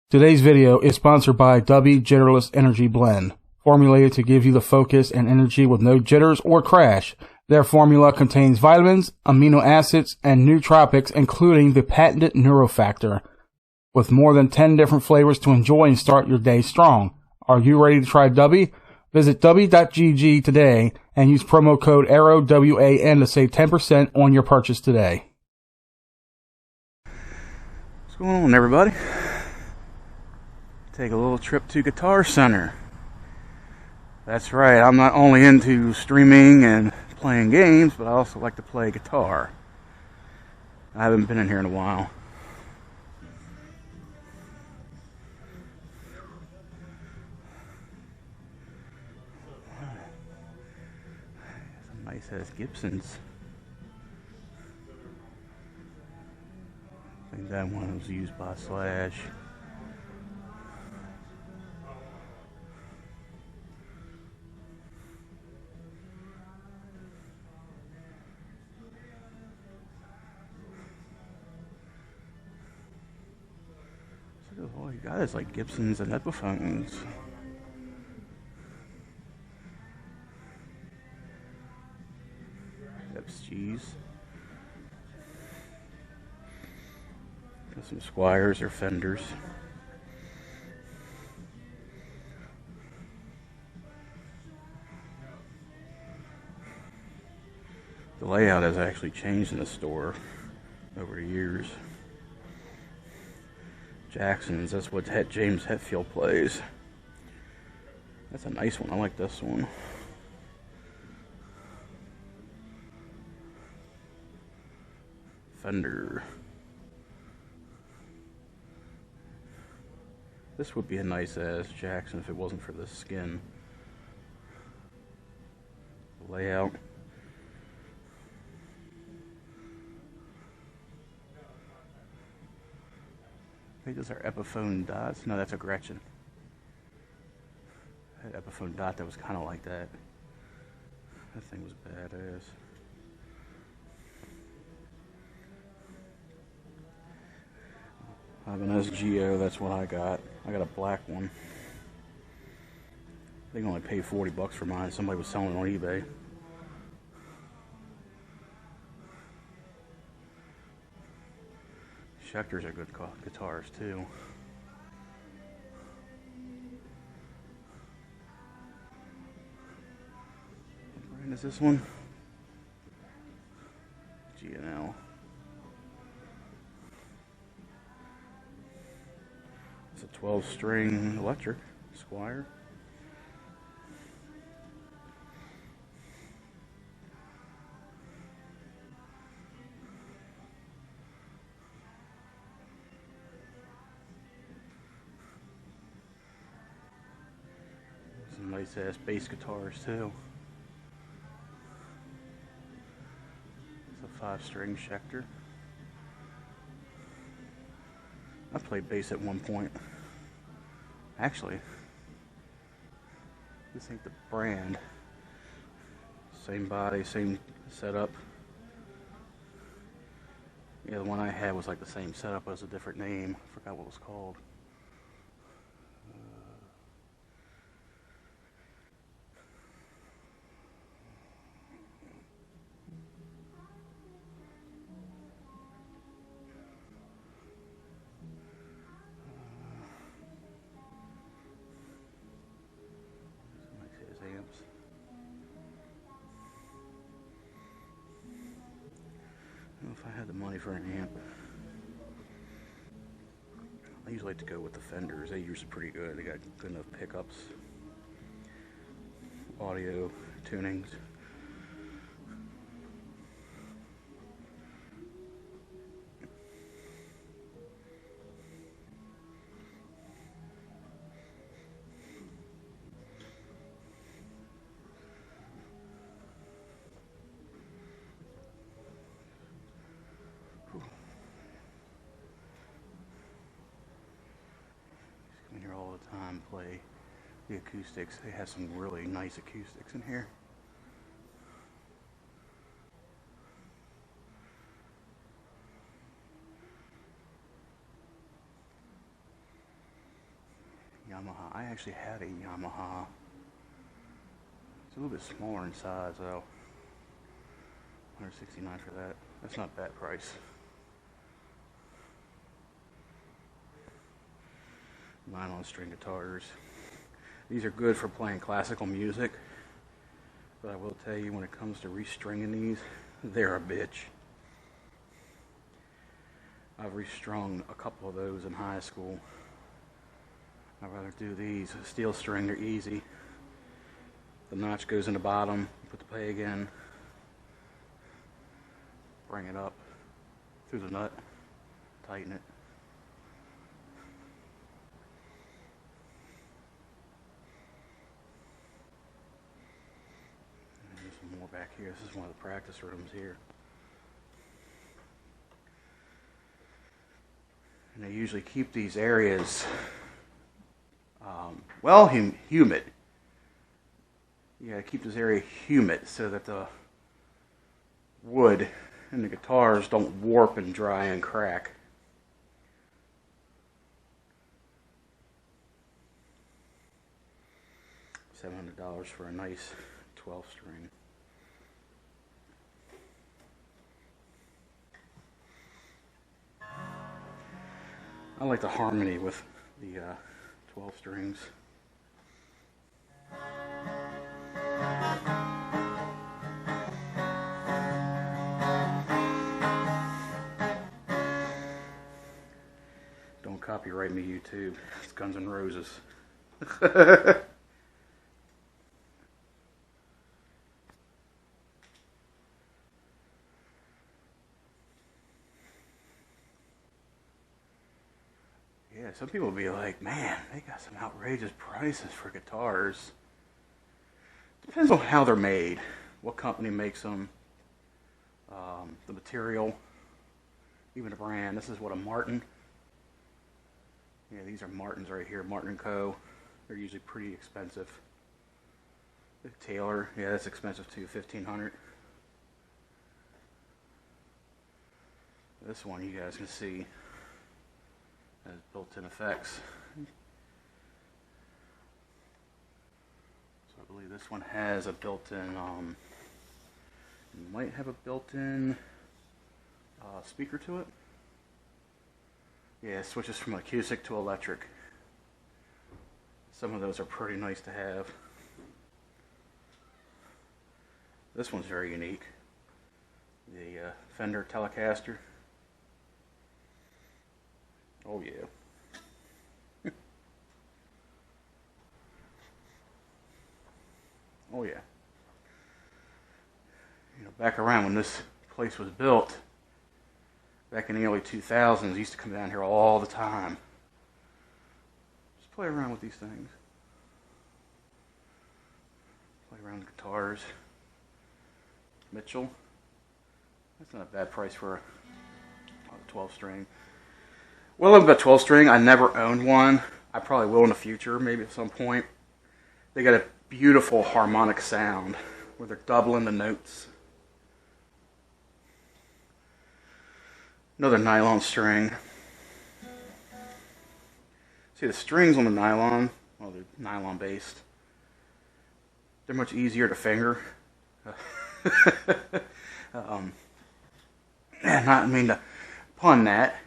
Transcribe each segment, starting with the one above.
Today's video is sponsored by Dubby Jitterless Energy Blend, formulated to give you the focus and energy with no jitters or crash. Their formula contains vitamins, amino acids, and nootropics, including the patented Neurofactor, with more than 10 different flavors to enjoy and start your day strong. Are you ready to try Dubby? Visit Dubby.gg today and use promo code ARROWWAN to save 10% on your purchase today. What's going on, everybody? Take a little trip to Guitar Center. That's right, I'm not only into streaming and playing games, but I also like to play guitar. I haven't been in here in a while. Some nice ass Gibsons. I think that one was used by Slash. All you got is like Gibsons and Epiphones. FSGs. Got some Squiers or Fenders. The layout has actually changed in the store over the years. Jackson's, that's what James Hetfield plays. That's a nice one. I like this one. Fender. This would be a nice ass Jackson if it wasn't for this skin. The layout. I think those are Epiphone dots. No, that's a Gretchen. I had Epiphone dot that was kind of like that. That thing was badass. I have an SGO, that's what I got. I got a black one. I think I only paid $40 for mine. Somebody was selling it on eBay. Schecters are good guitars too. What brand is this one? G&L. It's a 12-string electric Squier. Some nice ass bass guitars too. It's a 5-string Schecter. I played bass at one point. Actually, this ain't the brand. Same body, same setup. Yeah, the one I had was like the same setup, but it was a different name. I forgot what it was called. Amps. I don't know if I had the money for an amp. I usually like to go with the Fenders. They usually pretty good. They got good enough pickups, audio tunings. Come here all the time, play the acoustics. They have some really nice acoustics in here. Yamaha. I actually had a Yamaha. It's a little bit smaller in size though. $169 for that. That's not a bad price. Nylon string guitars. These are good for playing classical music, but I will tell you, when it comes to restringing these, they're a bitch. I've restrung a couple of those in high school. I'd rather do these. Steel string, they're easy. The notch goes in the bottom, put the peg in, bring it up through the nut, tighten it. And there's some more back here. This is one of the practice rooms here. And they usually keep these areas well humid. You gotta keep this area humid so that the wood and the guitars don't warp and dry and crack. $700 for a nice 12 string. I like the harmony with the 12 strings. Don't copyright me, YouTube. It's Guns N' Roses. Yeah, some people will be like, man, they got some outrageous prices for guitars. Depends on how they're made, what company makes them, the material, even the brand. This is what, a Martin. Yeah, these are Martins right here, Martin & Co. They're usually pretty expensive. The Taylor, yeah, that's expensive too, $1,500. This one you guys can see has built-in effects. So I believe this one has a built-in, might have a built-in speaker to it. Yeah, it switches from acoustic to electric. Some of those are pretty nice to have. This one's very unique. The Fender Telecaster. Oh yeah. Oh yeah. You know, back around when this place was built, back in the early 2000s, I used to come down here all the time. Just play around with these things. Play around with guitars. Mitchell. That's not a bad price for a 12 string. Well, about 12 string, I never owned one. I probably will in the future, maybe at some point. They got a beautiful harmonic sound where they're doubling the notes. Another nylon string. See, the strings on the nylon, well, they're nylon based. They're much easier to finger. Not mean to pun that.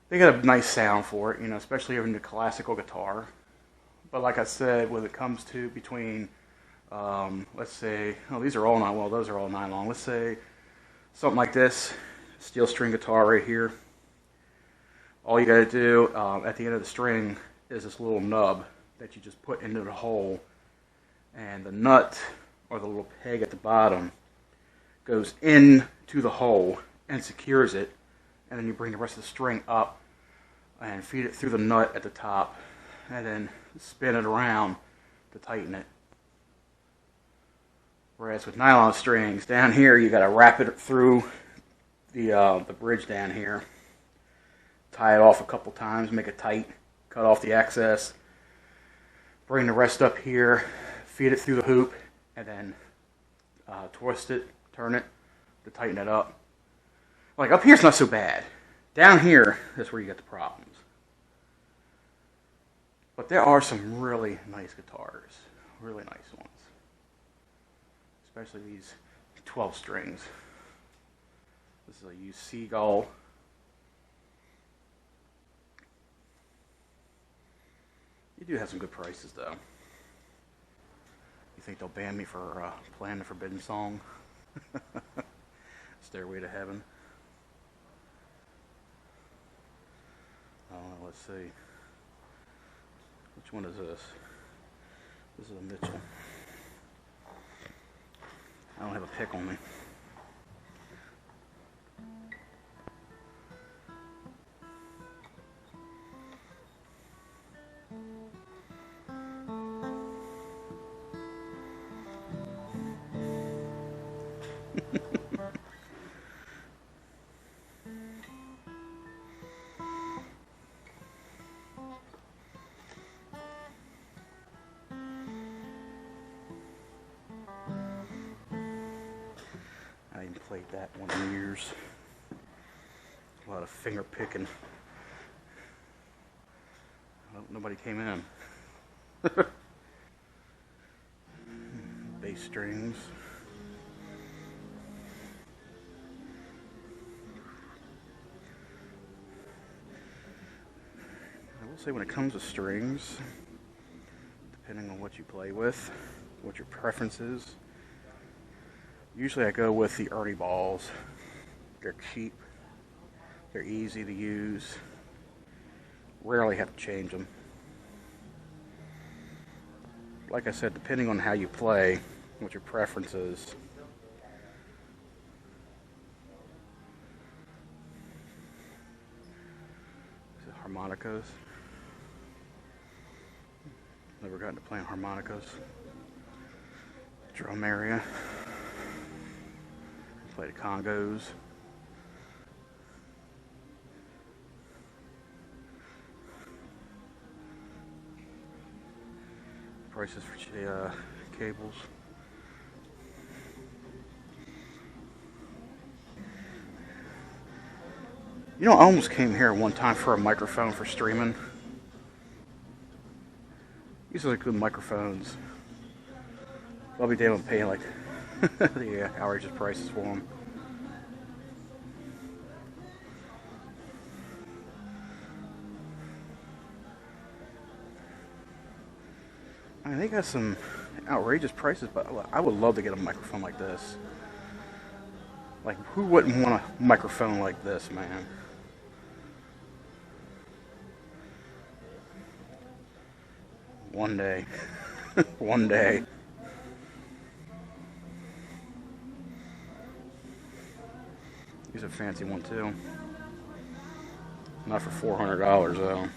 They got a nice sound for it, you know, especially in the classical guitar. But like I said, when it comes to between, let's say, oh, these are all nylon. Well, those are all nylon. Let's say something like this, steel string guitar right here. All you got to do at the end of the string is this little nub that you just put into the hole, and the nut or the little peg at the bottom goes into the hole and secures it, and then you bring the rest of the string up and feed it through the nut at the top, and then spin it around to tighten it. Whereas with nylon strings, down here you got to wrap it through the bridge down here, tie it off a couple times, make it tight, cut off the excess, bring the rest up here, feed it through the hoop, and then twist it, turn it to tighten it up. Like up here it's not so bad. Down here, that's where you get the problems. But there are some really nice guitars, really nice ones. Especially these 12 strings. This is a used Seagull. You do have some good prices though. You think they'll ban me for playing the Forbidden Song? Stairway to Heaven. Let's see. Which one is this? This is a Mitchell. I don't have a pick on me. I haven't played that one in years. A lot of finger picking. Oh, nobody came in. Bass strings. I will say when it comes to strings, depending on what you play with, what your preference is, usually I go with the Ernie balls. They're cheap. They're easy to use. Rarely have to change them. Like I said, depending on how you play, what your preference is. Harmonicas. Never gotten to playing harmonicas. Drum area. Play the congos. Prices for cables. You know, I almost came here one time for a microphone for streaming. These are like good microphones. I'll be damn paying like the outrageous prices for them. I mean, they got some outrageous prices, but I would love to get a microphone like this. Like, who wouldn't want a microphone like this, man? One day. One day. He's a fancy one too. Not for $400 though.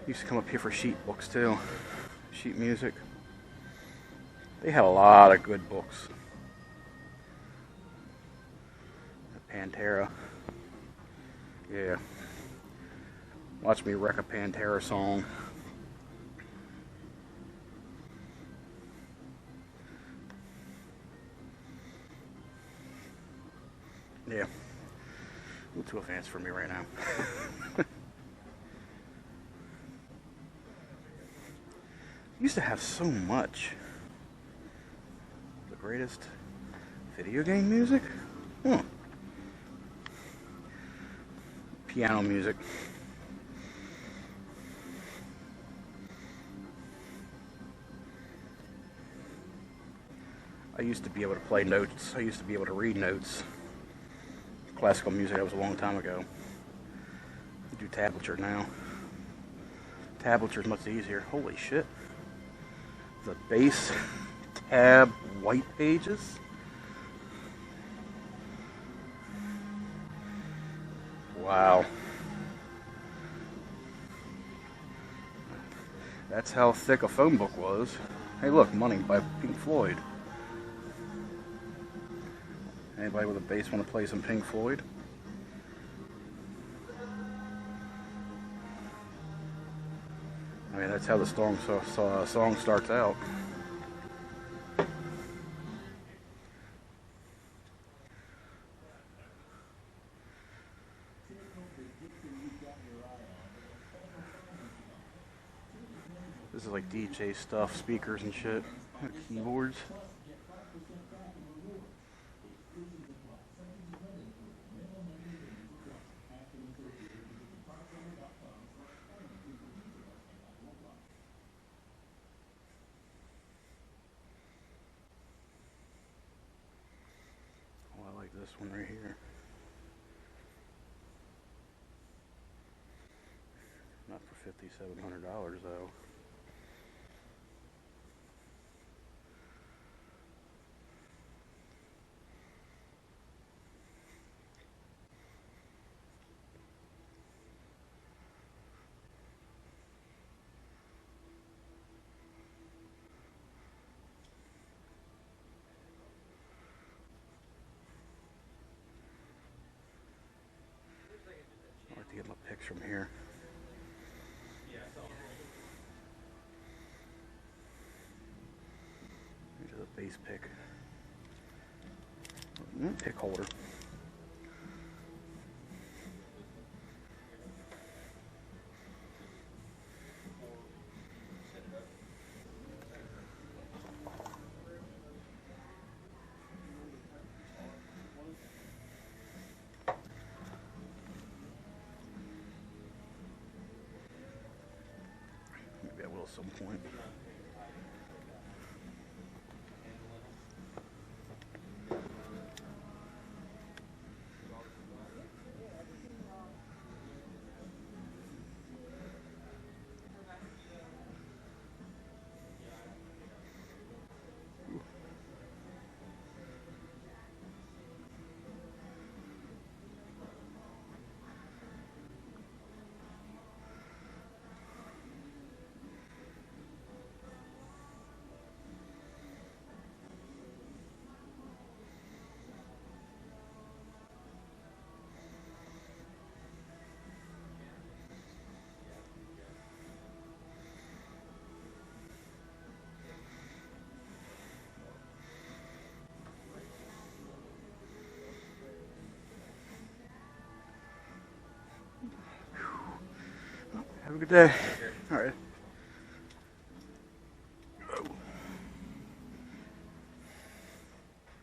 Used to come up here for sheet books too. Sheet music. They had a lot of good books. Pantera. Yeah. Watch me wreck a Pantera song. Yeah. A little too advanced for me right now. Used to have so much. The greatest video game music? Piano music. I used to be able to play notes. I used to be able to read notes. Classical music, that was a long time ago. I do tablature now. Tablature is much easier. Holy shit. The base tab white pages. Wow. That's how thick a phone book was. Hey look, Money by Pink Floyd. Anybody with a bass want to play some Pink Floyd? I mean, that's how the song starts out. This is like DJ stuff, speakers and shit, keyboards. Oh, I like this one right here. Not for $5,700 though. I like to get my picks from here. Here's a base pick. Pick holder. Maybe I will at some point. Have a good day. All right.